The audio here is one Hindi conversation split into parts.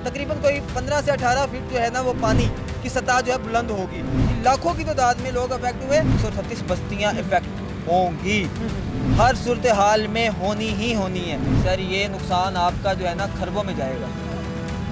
तकरीबन कोई 15 से 18 फीट जो है ना वो पानी की सतह जो है बुलंद होगी। लाखों की तादाद में लोग अफेक्ट हुए, 136 बस्तियाँ इफेक्ट होंगी। हर सूरत हाल में होनी ही होनी है सर। ये नुकसान आपका जो है ना खरबों में जाएगा।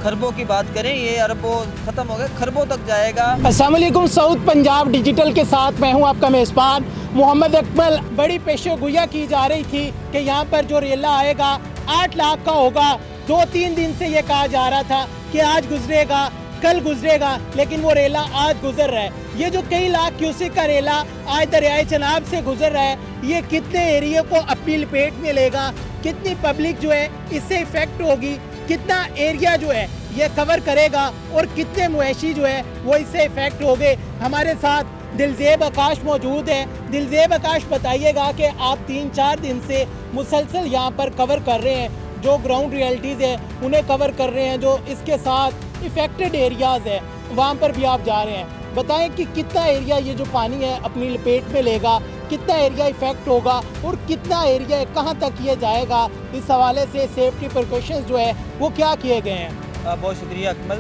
खरबों की बात करें, ये अरबों ख़त्म हो गए, खरबों तक जाएगा। अस्सलाम वालेकुम, साउथ पंजाब डिजिटल के साथ मैं हूं आपका मेज़बान मोहम्मद अकमल। बड़ी पेशगोइयाँ की जा रही थी कि यहाँ पर जो रेला आएगा 8 लाख का होगा। 2-3 दिन से ये कहा जा रहा था कि आज गुजरेगा, कल गुजरेगा, लेकिन वो रेला आज गुजर रहा है। ये जो कई लाख क्यूसेक का रेला आज दरियाए चनाब से गुजर रहा है, ये कितने एरिया को अपनी लपेट में लेगा, कितनी पब्लिक जो है इससे इफेक्ट होगी, कितना एरिया जो है ये कवर करेगा और कितने मवेशी जो है वो इससे इफेक्ट हो गए। हमारे साथ दिलजेब आकाश मौजूद है। दिलजेब आकाश, बताइएगा कि आप 3-4 दिन से मुसलसल यहाँ पर कवर कर रहे हैं, जो ग्राउंड रियलिटीज़ है उन्हें कवर कर रहे हैं, जो इसके साथ इफेक्टेड एरियाज़ है वहाँ पर भी आप जा रहे हैं। बताएं कि कितना एरिया ये जो पानी है अपनी लपेट में लेगा, कितना एरिया इफेक्ट होगा और कितना एरिया कहाँ तक ये जाएगा। इस हवाले से सेफ्टी प्रिकॉशंस जो है वो क्या किए गए हैं? बहुत शुक्रिया अकमल।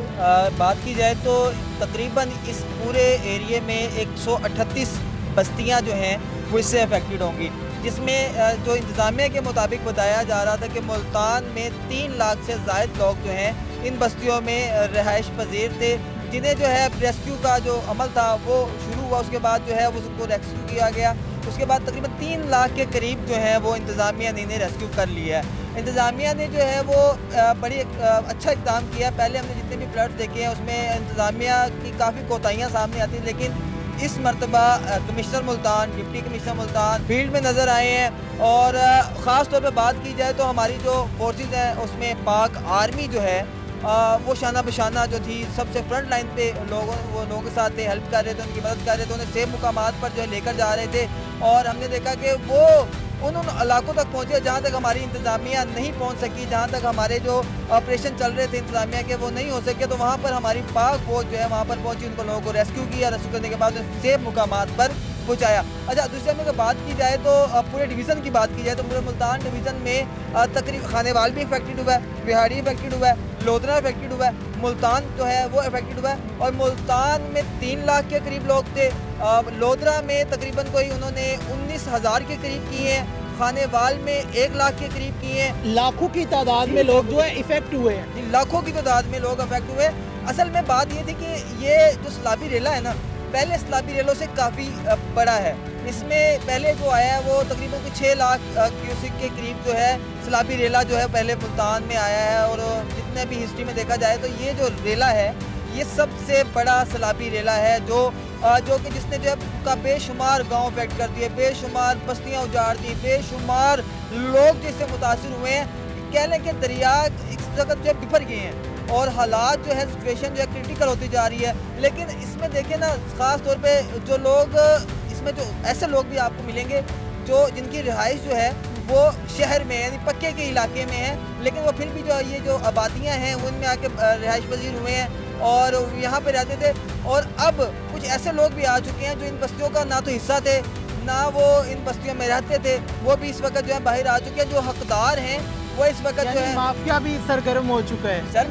बात की जाए तो तकरीबन इस पूरे एरिए में 138 बस्तियां जो हैं वो इससे अफेक्टेड होंगी, जिसमें जो इंतज़ामिया के मुताबिक बताया जा रहा था कि मुल्तान में 3 लाख से ज़ायद लोग जो हैं इन बस्तियों में रहाइश पजीर थे, जिन्हें जो है रेस्क्यू का जो अमल था वो शुरू हुआ। उसके बाद जो है वो उसको रेस्क्यू किया गया। उसके बाद तकरीबन 3 लाख के करीब जो है वो इंतज़ामिया ने रेस्क्यू कर लिया है। इंतज़ामिया ने जो है वो बड़ी अच्छा इक़दाम किया। पहले हमने जितने भी फ्लड्स देखे हैं उसमें इंतज़ामिया की काफ़ी कोताहियाँ सामने आती हैं, लेकिन इस मरतबा commissioner Multan, deputy commissioner Multan field में नज़र आए हैं। और ख़ास तौर पर बात की जाए तो हमारी जो फोर्सेस हैं उसमें पाक आर्मी जो है वो शाना बशाना जो थी सबसे फ्रंट लाइन पे लोगों के साथ थे, हेल्प कर रहे थे, उनकी मदद कर रहे थे, उन्हें सेफ मुकामात पर जो है लेकर जा रहे थे। और हमने देखा कि वो उन इलाकों तक पहुँचे जहाँ तक हमारी इंतज़ामिया नहीं पहुँच सकी, जहाँ तक हमारे जो ऑपरेशन चल रहे थे इंतज़ामिया के वो नहीं हो सके, तो वहाँ पर हमारी पाक फौज जो है वहाँ पर पहुँची, उनको लोगों को रेस्क्यू किया। रेस्क्यू करने के बाद सेफ मुकामात पर पहुँचाया। अच्छा, दूसरे में अगर बात की जाए तो पूरे डिवीज़न की बात की जाए तो पूरे मुल्तान डिवीज़न में तकरीबन खानेवाल भी इफेक्टेड हुआ है, बिहाड़ी इफेक्टेड हुआ है, लोधरा इफेक्टेड हुआ है, मुल्तान जो है वो इफेक्टेड हुआ है। और मुल्तान में 3 लाख के करीब लोग थे। लोधरा में तकरीबन कोई उन्होंने 19,000 के करीब किए हैं। खानेवाल में 1 लाख के करीब किए हैं। लाखों की तादाद में लोग जो है इफेक्ट हुए हैं। लाखों की तादाद में लोग अफेक्ट हुए। असल में बात ये थी कि ये जो सैलाबी रेला है ना, पहले सैलाबी रेलों से काफ़ी बड़ा है। इसमें पहले जो आया है वो तकरीबन कोई 6 लाख क्यूसेक के करीब जो है सैलाबी रेला जो है पहले मुल्तान में आया है। और जितने भी हिस्ट्री में देखा जाए तो ये जो रेला है ये सबसे बड़ा सैलाबी रेला है, जो कि जिसने जो है का बेशुमार गांव अफेक्ट कर दिए, बेशुमार बस्तियां उजाड़ दी, बेशुमार लोग जिससे मुतासिर हुए हैं। कह लें कि दरिया इस जगह जो है बिफर गए हैं और हालात जो है सिचुएशन जो है क्रिटिकल होती जा रही है। लेकिन इसमें देखें ना, ख़ास तौर पे जो लोग इसमें जो ऐसे लोग भी आपको मिलेंगे जो जिनकी रिहाइश जो है वो शहर में यानी पक्के के इलाके में है, लेकिन वो फिर भी जो ये जो आबादियाँ हैं वो इनमें आके रिहाइश पजीर हुए हैं और यहाँ पे रहते थे। और अब कुछ ऐसे लोग भी आ चुके हैं जो इन बस्तियों का ना तो हिस्सा थे ना वो इन बस्तियों में रहते थे, वो भी इस वक्त जो है बाहर आ चुके हैं। जो हकदार हैं वो इस वक्त जो है माफिया भी सरगर्म हो चुका है। सर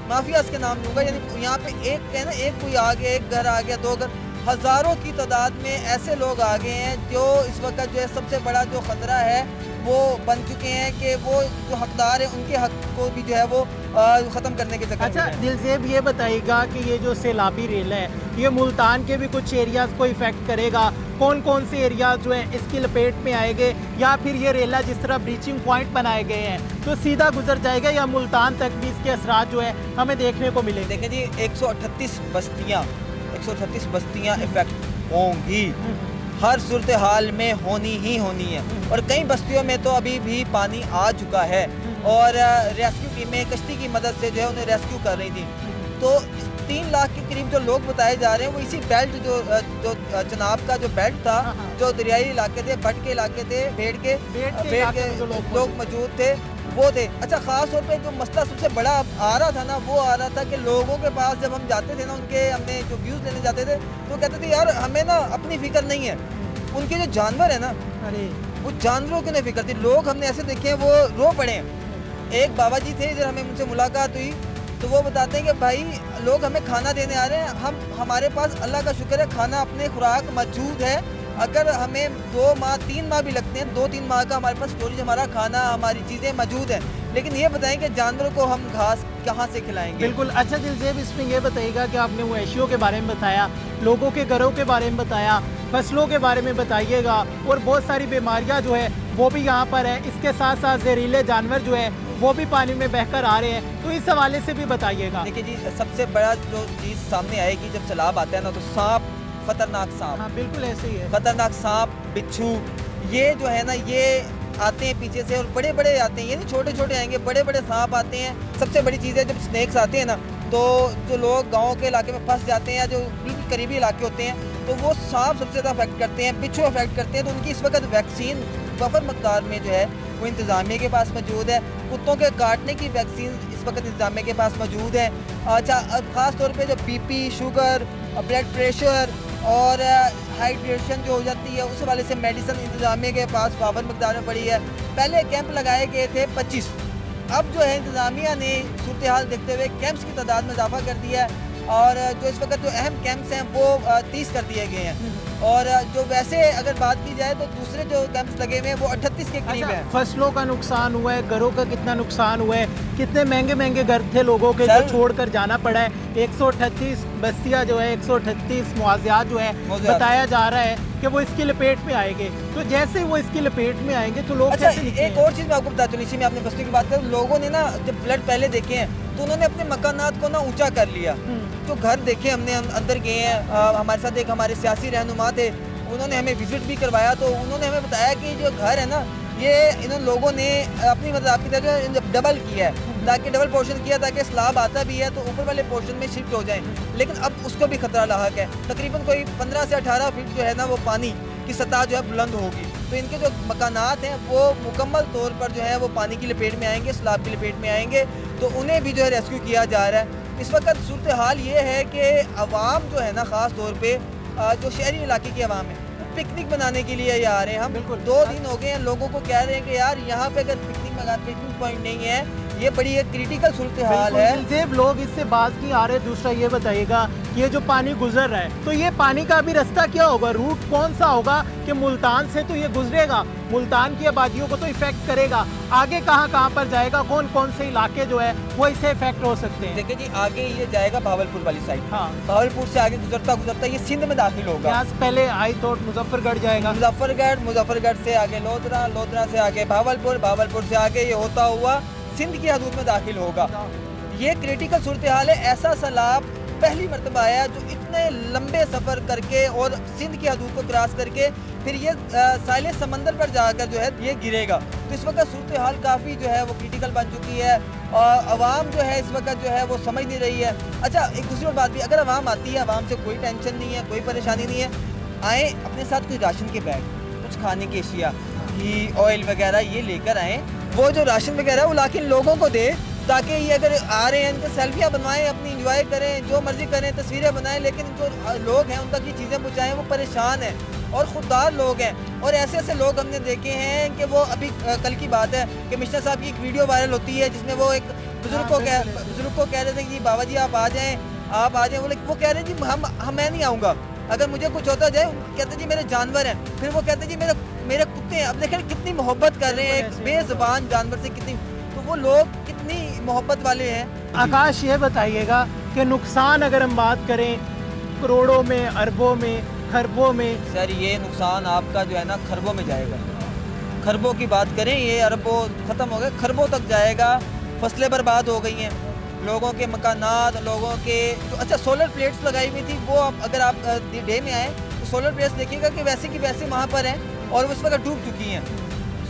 माफियाज के नाम लूँगा। यानी यहाँ पे एक है ना, एक कोई आ गया, एक घर आ गया, 2 घर, हज़ारों की तादाद में ऐसे लोग आ गए हैं जो इस वक्त जो है सबसे बड़ा जो ख़तरा है वो बन चुके हैं कि वो जो हकदार है उनके हक को भी जो है वो ख़त्म करने के चक्कर में। अच्छा दिलजेब, ये बताइएगा कि ये जो सैलाबी रेला है ये मुल्तान के भी कुछ एरियाज़ को इफेक्ट करेगा? कौन कौन से एरियाज जो है इसकी लपेट में आएंगे, या फिर ये रेला जिस तरह ब्रीचिंग पॉइंट बनाए गए हैं तो सीधा गुजर जाएगा, या मुल्तान तक भी इसके असरात जो है हमें देखने को मिलेंगे? देखें जी, 138 बस्तियाँ इफेक्ट होंगी। हर सूरत हाल में होनी ही होनी है। और कई बस्तियों में तो अभी भी पानी आ चुका है और रेस्क्यू टीमें कश्ती की मदद से जो है उन्हें रेस्क्यू कर रही थी। तो 3 लाख के करीब जो लोग बताए जा रहे हैं वो इसी बेल्ट जो चनाब का जो बेल्ट था, जो दरियाई इलाके थे, भट के इलाके थे, भेड़ के लोग मौजूद थे, वो थे। अच्छा, ख़ास तौर पे जो मसला सबसे बड़ा आ रहा था ना, वो आ रहा था कि लोगों के पास जब हम जाते थे ना, हमने जो व्यूज़ लेने जाते थे तो कहते थे यार हमें ना अपनी फ़िक्र नहीं है, उनके जो जानवर है ना, अरे वो जानवरों की नहीं फिक्र थी। लोग हमने ऐसे देखे हैं वो रो पड़े हैं। एक बाबा जी थे, इधर हमें उनसे मुलाकात हुई तो वो बताते हैं कि भाई लोग हमें खाना देने आ रहे हैं, हमारे पास अल्लाह का शुक्र है खाना अपने खुराक मौजूद है। अगर हमें 2 माह 3 माह भी लगते हैं, 2-3 माह का हमारे पास स्टोरेज, हमारा खाना हमारी चीज़ें मौजूद हैं। लेकिन ये बताएं कि जानवरों को हम घास कहाँ से खिलाएंगे? बिल्कुल। अच्छा दिलजेब, इसमें ये बताइएगा कि आपने मवेशियों के बारे में बताया, लोगों के घरों के बारे में बताया, फसलों के बारे में बताइएगा, और बहुत सारी बीमारियां जो है वो भी यहाँ पर है। इसके साथ साथ जहरीले जानवर जो है वो भी पानी में बहकर आ रहे हैं, तो इस हवाले से भी बताइएगा। देखिए जी, सबसे बड़ा जो चीज़ सामने आएगी जब सैलाब आता है ना, तो सांप, खतरनाक सांप। हाँ बिल्कुल ऐसे ही है। खतरनाक सांप, बिच्छू, ये जो है ना ये आते हैं पीछे से, और बड़े बड़े आते हैं, ये नहीं छोटे छोटे आएंगे, बड़े बड़े सांप आते हैं। सबसे बड़ी चीज़ है जब स्नेक्स आते हैं ना, तो जो लोग गांव के इलाके में फंस जाते हैं या जो बिल्कुल करीबी इलाके होते हैं, तो वो सांप सबसे ज़्यादा अफेक्ट करते हैं, बिच्छू अफेक्ट करते हैं। तो उनकी इस वक्त वैक्सीन बफर मकदार में जो है वो इंतज़ामिया के पास मौजूद है। कुत्तों के काटने की वैक्सीन इस वक्त इंतज़ामिया के पास मौजूद है। अच्छा, ख़ास तौर पे जो बीपी, शुगर, ब्लड प्रेशर और हाइड्रेशन जो हो जाती है, उस वाले से मेडिसिन इंतज़ामिया के पास पावर मकदार में पड़ी है। पहले कैंप लगाए गए थे 25, अब जो है इंतज़ामिया ने सूरत हाल देखते हुए कैंप्स की तादाद में इजाफा कर दिया है, और जो इस वक्त जो अहम कैंप्स हैं वो 30 कर दिए गए हैं। और जो वैसे अगर बात की जाए तो दूसरे जो कैंप्स लगे हुए हैं वो 38 के करीब अच्छा, हैं। फसलों का नुकसान हुआ है, घरों का कितना नुकसान हुआ है, कितने महंगे महंगे घर थे लोगों के जो छोड़कर जाना पड़ा है। 138 बस्तियां जो है, 138 मुआवजात जो है बताया जा रहा है कि वो इसकी लपेट में आएंगे। तो जैसे वो इसकी लपेट में आएंगे तो लोग अच्छा, कैसे एक और चीज़ मैं आपको बताता हूँ, इसी में आपने बस्तियों की बात करें, लोगों ने ना जब फ्लड पहले देखे हैं तो उन्होंने अपने मकानात को ना ऊंचा कर लिया। तो घर देखे हमने, अंदर गए हैं, हमारे साथ एक हमारे सियासी रहनुमा थे, उन्होंने हमें विजिट भी करवाया, तो उन्होंने हमें बताया कि जो घर है ना ये इन लोगों ने अपनी मतलब आपकी तरह डबल किया है, ताकि डबल पोर्शन किया ताकि स्लाब आता भी है तो ऊपर वाले पोर्शन में शिफ्ट हो जाएं। लेकिन अब उसको भी खतरा लाहक है, तकरीबन कोई 15 से 18 फीट जो है ना वो पानी की सतह जो है बुलंद होगी। तो इनके जो मकानात हैं वो मुकम्मल तौर पर जो है वो पानी की लपेट में आएंगे, स्लाब की लपेट में आएंगे, तो उन्हें भी जो है रेस्क्यू किया जा रहा है। इस वक्त सूरत हाल ये है कि अवाम जो है ना, ख़ास तौर पर जो शहरी इलाके की अवाम है, पिकनिक बनाने के लिए ये आ रहे हैं। हम बिल्कुल 2 दिन हो गए हैं लोगों को कह रहे हैं कि यार यहाँ पे अगर पिकनिक पॉइंट नहीं है, ये बड़ी एक क्रिटिकल सूरत हाल है। दिलजेब, लोग इससे बात नहीं आ रहे। दूसरा ये बताइएगा कि ये जो पानी गुजर रहा है तो ये पानी का भी रास्ता क्या होगा, रूट कौन सा होगा कि मुल्तान से तो ये गुजरेगा, मुल्तान की आबादियों को तो इफेक्ट करेगा, आगे कहाँ कहाँ पर जाएगा, कौन कौन से इलाके जो है वो इससे इफेक्ट हो सकते हैं? देखिए जी, आगे ये जाएगा भावलपुर वाली साइड। हाँ, भावलपुर से आगे गुजरता गुजरता ये सिंध में दाखिल होगा। यहाँ से पहले आई थॉट मुजफ्फरगढ़ जाएगा, मुजफ्फरगढ़ से आगे लोधरा, लोधरा से आगे भावलपुर, भावलपुर से आगे ये होता हुआ सिंध की हदूद में दाखिल होगा। ये क्रिटिकल सूरत हाल है। ऐसा सैलाब पहली मरतबा आया जो इतने लंबे सफ़र करके और सिंध की हदूद को क्रॉस करके फिर ये साहिल समंदर पर जाकर जो है ये गिरेगा। तो इस वक्त सूरत हाल काफ़ी जो है वो क्रिटिकल बन चुकी है, और आवाम जो है इस वक्त जो है वो समझ नहीं रही है। अच्छा, एक दूसरी और बात भी, अगर आवाम आती है, आवाम से कोई टेंशन नहीं है, कोई परेशानी नहीं है, आए अपने साथ कोई राशन के बैग, कुछ खाने की अशिया, घी, ऑयल वगैरह ये लेकर आएँ। वो जो राशन वगैरह वो लाके लोगों को दे, ताकि ये अगर आ रहे हैं इनके सेल्फियाँ बनवाएं, अपनी इंजॉय करें, जो मर्जी करें, तस्वीरें बनाएं, लेकिन जो लोग हैं उन तक ये चीज़ें पहुँचाएँ, वो परेशान हैं और खुददार लोग हैं। और ऐसे ऐसे लोग हमने देखे हैं कि वो अभी कल की बात है कि मिश्रा साहब की एक वीडियो वायरल होती है जिसमें वो एक बुजुर्ग को कह रहे थे कि बाबा जी आप आ जाएँ, आप आ जाएँ। वो कह रहे हैं जी मैं नहीं आऊँगा, अगर मुझे कुछ होता जाए, कहते जी मेरे जानवर हैं, फिर वो कहते जी मेरे कुत्ते हैं। अब देखें कितनी मोहब्बत कर रहे हैं एक बेज़ुबान जानवर से, कितनी, तो वो लोग कितनी मोहब्बत वाले हैं। आकाश ये बताइएगा कि नुकसान अगर हम बात करें करोड़ों में, अरबों में, खरबों में। सर ये नुकसान आपका जो है ना खरबों में जाएगा। खरबों की बात करें, ये अरबों ख़त्म हो गए, खरबों तक जाएगा। फसलें बर्बाद हो गई हैं, लोगों के मकानात, लोगों के तो अच्छा सोलर प्लेट्स लगाई हुई थी, वो अगर आप डे में आए तो सोलर प्लेट्स देखिएगा कि वैसे की वैसे वहाँ पर हैं और उस वक्त डूब चुकी हैं।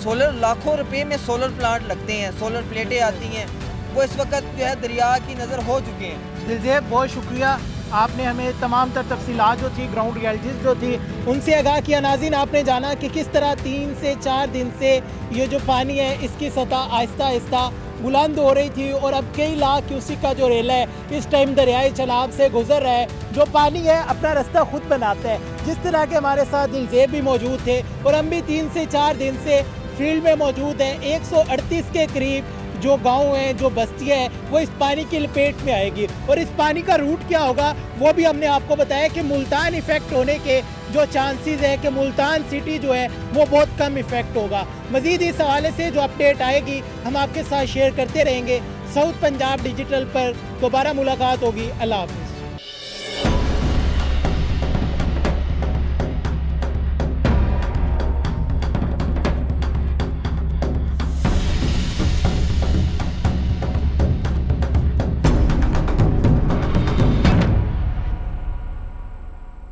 सोलर लाखों रुपए में सोलर प्लांट लगते हैं, सोलर प्लेटें आती हैं, वो इस वक्त जो है दरिया की नज़र हो चुके हैं। दिलजेब, बहुत शुक्रिया, आपने हमें तमाम तर तफसीलात जो थी, ग्राउंड रियलिटीज़ जो थी उनसे आगाह किया। नाज़रीन, आपने जाना कि किस तरह 3 से 4 दिन से ये जो पानी है इसकी सतह आहिस्ता आहिस्ता बुलंद हो रही थी, और अब कई लाख क्यूसिक का जो रेला है इस टाइम दरियाई चनाब से गुजर रहा है। जो पानी है अपना रास्ता खुद बनाता है। जिस तरह के हमारे साथ दिलजेब भी मौजूद थे और हम भी 3 से 4 दिन से फील्ड में मौजूद हैं। 138 के करीब जो गांव हैं, जो बस्तियां हैं, वो इस पानी की लपेट में आएगी। और इस पानी का रूट क्या होगा वो भी हमने आपको बताया कि मुल्तान इफेक्ट होने के जो चांसेस है कि मुल्तान सिटी जो है वो बहुत कम इफेक्ट होगा। मजीद इस हवाले से जो अपडेट आएगी हम आपके साथ शेयर करते रहेंगे। साउथ पंजाब डिजिटल पर दोबारा मुलाकात होगी। अल्लाह हाफ़िज़।